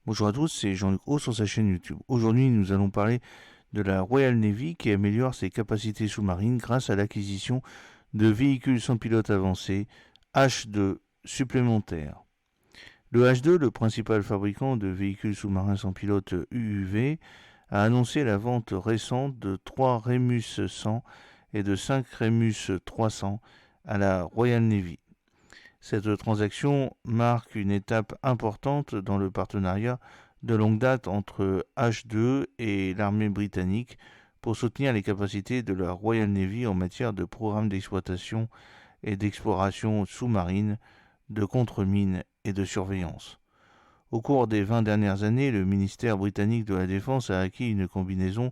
Bonjour à tous, c'est Jean-Luc Haut sur sa chaîne YouTube. Aujourd'hui, nous allons parler de la Royal Navy qui améliore ses capacités sous-marines grâce à l'acquisition de véhicules sans pilote avancés H2 supplémentaires. Le H2, le principal fabricant de véhicules sous-marins sans pilote UUV, a annoncé la vente récente de 3 Remus 100 et de 5 Remus 300 à la Royal Navy. Cette transaction marque une étape importante dans le partenariat de longue date entre H2 et l'armée britannique pour soutenir les capacités de la Royal Navy en matière de programmes d'exploitation et d'exploration sous-marine, de contre-mines et de surveillance. Au cours des 20 dernières années, le ministère britannique de la Défense a acquis une combinaison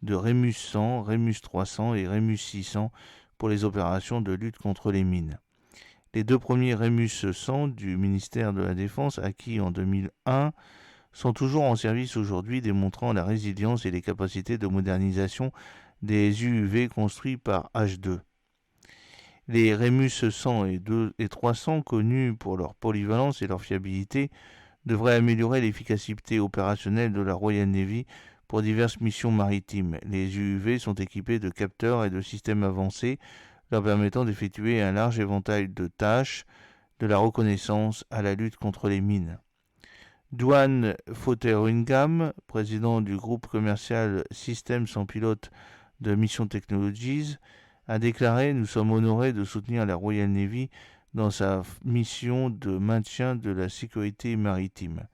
de Remus 100, Remus 300 et Remus 600 pour les opérations de lutte contre les mines. Les deux premiers Remus 100 du ministère de la Défense, acquis en 2001, sont toujours en service aujourd'hui, démontrant la résilience et les capacités de modernisation des UUV construits par H2. Les Remus 100 et 300, connus pour leur polyvalence et leur fiabilité, devraient améliorer l'efficacité opérationnelle de la Royal Navy pour diverses missions maritimes. Les UUV sont équipés de capteurs et de systèmes avancés leur permettant d'effectuer un large éventail de tâches, de la reconnaissance à la lutte contre les mines. Dwan Fotheringham, président du groupe commercial Systèmes sans pilote de Mission Technologies, a déclaré « Nous sommes honorés de soutenir la Royal Navy dans sa mission de maintien de la sécurité maritime.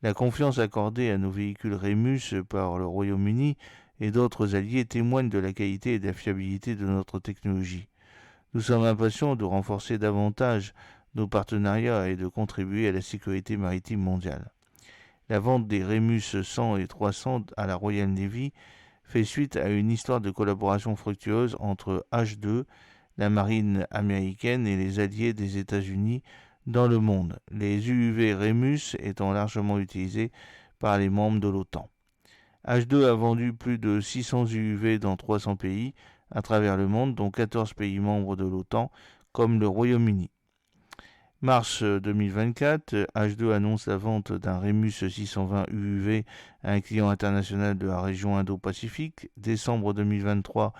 La confiance accordée à nos véhicules Remus par le Royaume-Uni et d'autres alliés témoigne de la qualité et de la fiabilité de notre technologie. Nous sommes impatients de renforcer davantage nos partenariats et de contribuer à la sécurité maritime mondiale. » La vente des Remus 100 et 300 à la Royal Navy fait suite à une histoire de collaboration fructueuse entre H2, la marine américaine et les alliés des États-Unis dans le monde, les UUV Remus étant largement utilisés par les membres de l'OTAN. H2 a vendu plus de 600 UUV dans 300 pays à travers le monde, dont 14 pays membres de l'OTAN, comme le Royaume-Uni. Mars 2024, H2 annonce la vente d'un Remus 620 UUV à un client international de la région Indo-Pacifique. Décembre 2023,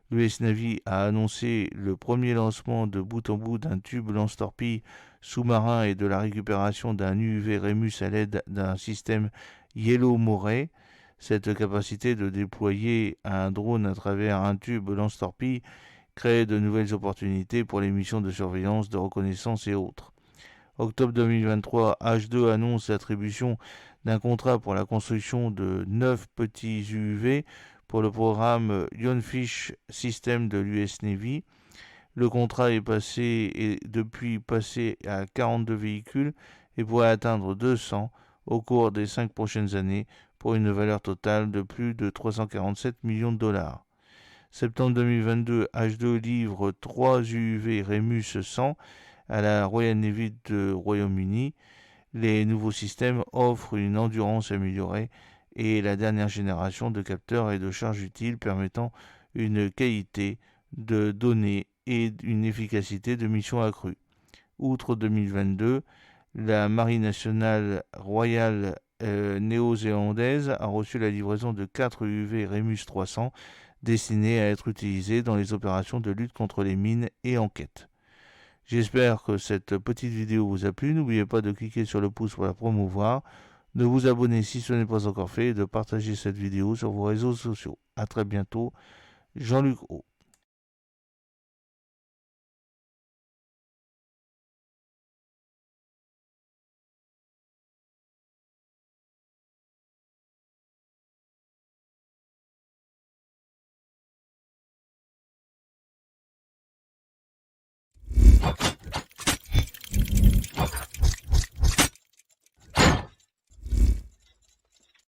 l'US Navy a annoncé le premier lancement de bout en bout d'un tube lance-torpille sous-marin et de la récupération d'un UUV Remus à l'aide d'un système Yellow Moray. Cette capacité de déployer un drone à travers un tube lance-torpille crée de nouvelles opportunités pour les missions de surveillance, de reconnaissance et autres. Octobre 2023, H2 annonce l'attribution d'un contrat pour la construction de 9 petits UUV pour le programme Lionfish System de l'US Navy. Le contrat est depuis passé à 42 véhicules et pourrait atteindre 200 au cours des 5 prochaines années pour une valeur totale de plus de 347 millions de dollars. Septembre 2022, H2 livre 3 UUV Remus 100 à la Royal Navy de Royaume-Uni. Les nouveaux systèmes offrent une endurance améliorée et la dernière génération de capteurs et de charges utiles permettant une qualité de données et une efficacité de mission accrue. Outre 2022, la Marine nationale royale néo-zélandaise a reçu la livraison de 4 UUV Remus 300 destinés à être utilisés dans les opérations de lutte contre les mines et enquêtes. J'espère que cette petite vidéo vous a plu. N'oubliez pas de cliquer sur le pouce pour la promouvoir, de vous abonner si ce n'est pas encore fait et de partager cette vidéo sur vos réseaux sociaux. A très bientôt, Jean-Luc Haut.